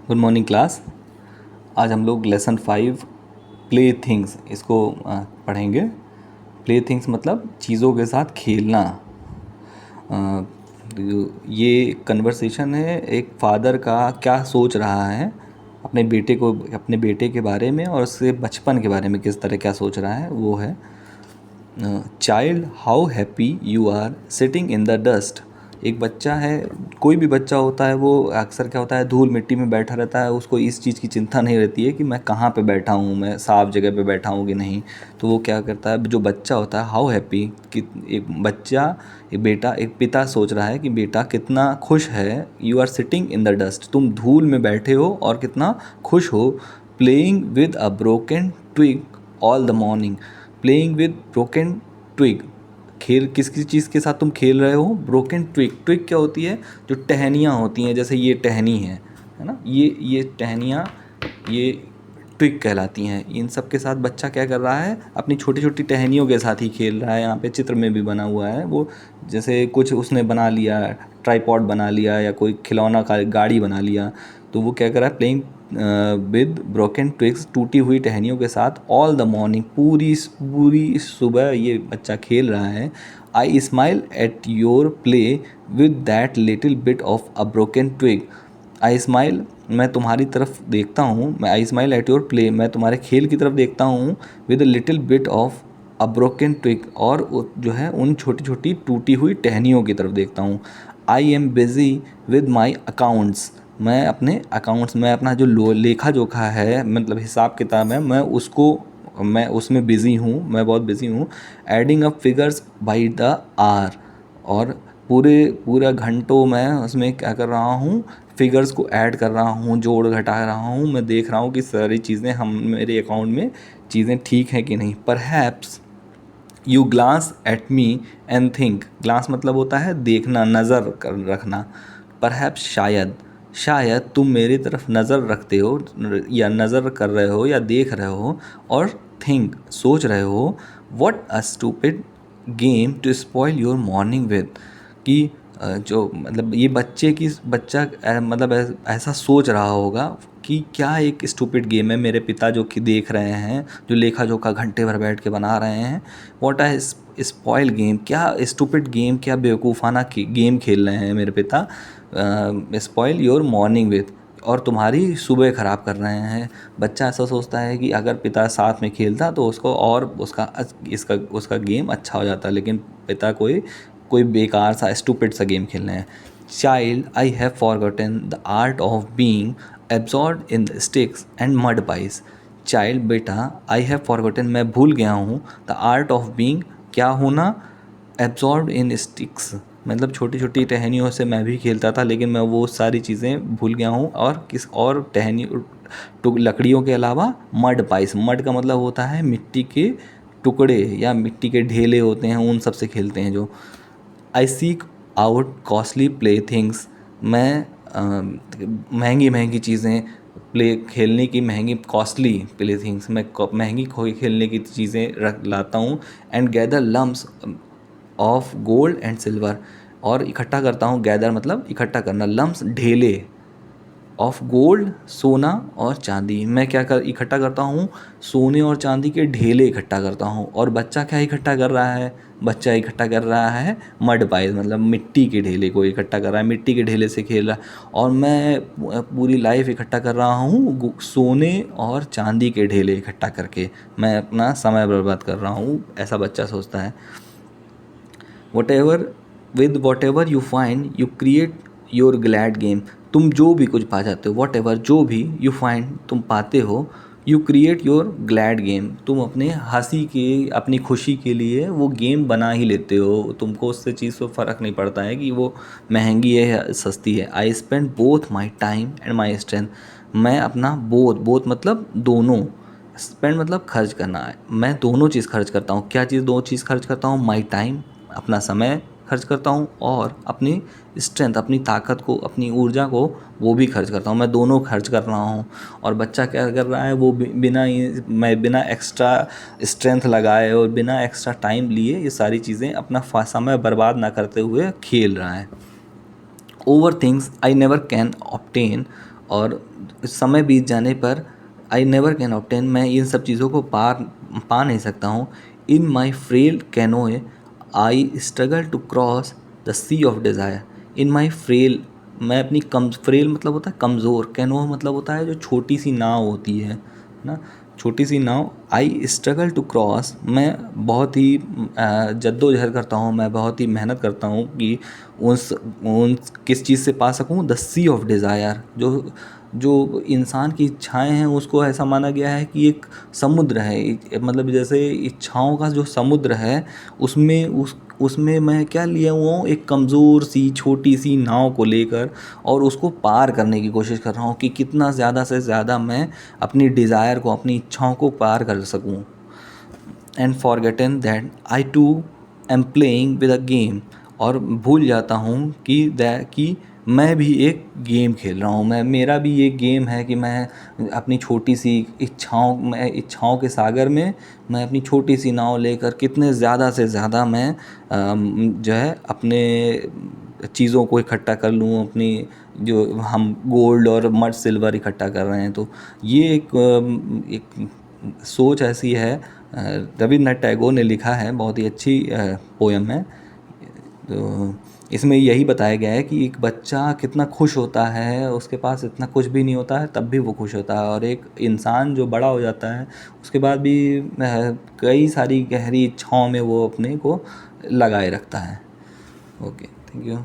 Good morning class. आज हम लोग लेसन 5 प्ले थिंग्स इसको पढ़ेंगे। प्ले थिंग्स मतलब चीज़ों के साथ खेलना। ये कन्वर्सेशन है एक फादर का, क्या सोच रहा है अपने बेटे के बारे में और उसके बचपन के बारे में, किस तरह क्या सोच रहा है वो है। Child, how happy you are sitting in the dust. एक बच्चा है, कोई भी बच्चा होता है, वो अक्सर क्या होता है, धूल मिट्टी में बैठा रहता है। उसको इस चीज़ की चिंता नहीं रहती है कि मैं कहाँ पे बैठा हूँ, मैं साफ जगह पे बैठा हूँ कि नहीं। तो वो क्या करता है, जो बच्चा होता है, हाउ हैप्पी, कि एक बच्चा, एक बेटा, एक पिता सोच रहा है कि बेटा कितना खुश है। You are sitting in the dust, तुम धूल में बैठे हो और कितना खुश हो। Playing with a broken twig all the morning. Playing with broken twig, खेल किस किस चीज़ के साथ तुम खेल रहे हो। ब्रोकन ट्विग, ट्विग क्या होती है, जो टहनियाँ होती हैं, जैसे ये टहनी है ना, ये टहनियाँ, ये ट्विग कहलाती हैं। इन सब के साथ बच्चा क्या कर रहा है, अपनी छोटी छोटी टहनियों के साथ ही खेल रहा है। यहाँ पे चित्र में भी बना हुआ है वो, जैसे कुछ उसने बना लिया, ट्राईपॉड बना लिया या कोई खिलौना का गाड़ी बना लिया। तो वो क्या कर रहा है, प्लेइंग विद ब्रोकन ट्विग्स, टूटी हुई टहनियों के साथ, ऑल द मॉर्निंग, पूरी पूरी सुबह ये बच्चा खेल रहा है। I smile at your play with that little bit of a broken twig. I smile, मैं तुम्हारी तरफ देखता हूँ, मैं I smile at your play, मैं तुम्हारे खेल की तरफ देखता हूँ, with a little bit of a broken twig, और जो है उन छोटी छोटी टूटी हुई टहनियों की तरफ देखता हूँ। I am busy with my accounts, मैं अपने अकाउंट्स, मैं अपना जो लेखा जोखा है, मतलब हिसाब किताब है, मैं उसमें बिज़ी हूँ, मैं बहुत बिज़ी हूँ। Adding up figures by the hour, और पूरा घंटों मैं उसमें क्या कर रहा हूँ, फिगर्स को ऐड कर रहा हूँ, जोड़ घटा रहा हूँ। मैं देख रहा हूँ कि सारी चीज़ें हम मेरे अकाउंट में चीज़ें ठीक हैं कि नहीं। Perhaps you glance at me and think, glance मतलब होता है देखना, नज़र कर रखना। परहैप्स शायद, शायद तुम मेरी तरफ नज़र रखते हो या नज़र कर रहे हो या देख रहे हो, और थिंक सोच रहे हो, what a stupid game to spoil your morning with, कि जो मतलब ये बच्चा मतलब ऐसा सोच रहा होगा कि क्या एक स्टूपिड गेम है, मेरे पिता जो कि देख रहे हैं, जो लेखा जोखा घंटे भर बैठ के बना रहे हैं। व्हाट अ स्पॉइल गेम, क्या स्टूपिड गेम, क्या बेवकूफ़ाना गेम खेल रहे हैं मेरे पिता। स्पॉइल योर मॉर्निंग विथ, और तुम्हारी सुबह ख़राब कर रहे हैं। बच्चा ऐसा सोचता है कि अगर पिता साथ में खेलता तो उसको और उसका गेम अच्छा हो जाता, लेकिन पिता कोई कोई बेकार सा स्टूपिड सा गेम खेल रहे हैं। Child, I have forgotten the art of being absorb in the sticks and mud price. Child, बेटा, आई हैव फॉरगॉटन, मैं भूल गया हूँ, द आर्ट ऑफ बीइंग, क्या होना, एब्जॉर्ब इन स्टिक्स, मतलब छोटी छोटी टहनियों से मैं भी खेलता था, लेकिन मैं वो सारी चीज़ें भूल गया हूँ। और किस और टहनी लकड़ियों के अलावा मड पाइस, मड का मतलब होता है मिट्टी के टुकड़े या मिट्टी के ढेले होते हैं, उन सब से खेलते हैं जो। आई seek out costly play things, मैं महंगी महंगी चीज़ें, प्ले खेलने की महंगी, कॉस्टली प्ले थिंग्स, मैं महंगी खेलने की चीज़ें रख लाता हूँ। And gather lumps of gold and silver, और इकट्ठा करता हूँ, गैदर मतलब इकट्ठा करना, लम्ब्स ढेले, ऑफ गोल्ड सोना और चांदी, मैं क्या कर इकट्ठा करता हूँ, सोने और चांदी के ढेले इकट्ठा करता हूँ। और बच्चा क्या इकट्ठा कर रहा है, बच्चा इकट्ठा कर रहा है मड पाइस, मतलब मिट्टी के ढेले को इकट्ठा कर रहा है, मिट्टी के ढेले से खेल रहा है। और मैं पूरी लाइफ इकट्ठा कर रहा हूँ सोने और चांदी के ढेले इकट्ठा करके, मैं अपना समय बर्बाद कर रहा हूँ, ऐसा बच्चा सोचता है। Whatever with what ever you find you create your glad game, तुम जो भी कुछ पा जाते हो, वॉट एवर जो भी, यू फाइंड तुम पाते हो, you create your glad game, तुम अपने हंसी के, अपनी खुशी के लिए वो गेम बना ही लेते हो। तुमको उससे चीज़ से फ़र्क नहीं पड़ता है कि वो महंगी है या सस्ती है। I spend both my time and my strength, मैं अपना बोथ, बोथ मतलब दोनों, स्पेंड मतलब खर्च करना है, मैं दोनों चीज़ खर्च करता हूँ। क्या चीज़, दो चीज़ खर्च करता हूँ, माई टाइम, अपना समय खर्च करता हूँ, और अपनी स्ट्रेंथ, अपनी ताकत को, अपनी ऊर्जा को, वो भी खर्च करता हूँ, मैं दोनों खर्च कर रहा हूँ। और बच्चा क्या कर रहा है, वो बिना एक्स्ट्रा स्ट्रेंथ लगाए और बिना एक्स्ट्रा टाइम लिए ये सारी चीज़ें अपना समय बर्बाद ना करते हुए खेल रहा है। Over things I never can obtain और समय बीत जाने पर आई नेवर कैन ऑब्टेन, मैं इन सब चीज़ों को पा नहीं सकता हूँ। In my frail canoe I struggle to cross the sea of desire. In my frail, मैं अपनी फ्रेल मतलब होता है कमज़ोर, कैनो मतलब होता है जो छोटी सी नाव होती है ना, छोटी सी नाव। आई स्ट्रगल टू क्रॉस, मैं बहुत ही जद्दोजहद करता हूँ, मैं बहुत ही मेहनत करता हूँ कि उन किस चीज़ से पा सकूँ, द सी ऑफ डिज़ायर। जो इंसान की इच्छाएं हैं उसको ऐसा माना गया है कि एक समुद्र है, मतलब जैसे इच्छाओं का जो समुद्र है उसमें मैं क्या लिया हुआ हूँ, एक कमज़ोर सी छोटी सी नाव को लेकर, और उसको पार करने की कोशिश कर रहा हूँ कि कितना ज़्यादा से ज़्यादा मैं अपनी डिज़ायर को, अपनी इच्छाओं को पार कर सकूँ। And forgotten that I too am playing with a game, और भूल जाता हूँ कि मैं भी एक गेम खेल रहा हूँ, मैं मेरा भी ये गेम है कि मैं अपनी छोटी सी इच्छाओं के सागर में मैं अपनी छोटी सी नाव लेकर कितने ज़्यादा से ज़्यादा मैं जो है अपने चीज़ों को इकट्ठा कर लूँ, अपनी जो हम गोल्ड और मड सिल्वर इकट्ठा कर रहे हैं। तो ये एक सोच ऐसी है, रविन्द्रनाथ टैगोर ने लिखा है, बहुत ही अच्छी पोयम है। तो इसमें यही बताया गया है कि एक बच्चा कितना खुश होता है, उसके पास इतना कुछ भी नहीं होता है तब भी वो खुश होता है, और एक इंसान जो बड़ा हो जाता है उसके बाद भी कई सारी गहरी इच्छाओं में वो अपने को लगाए रखता है। Okay, thank you.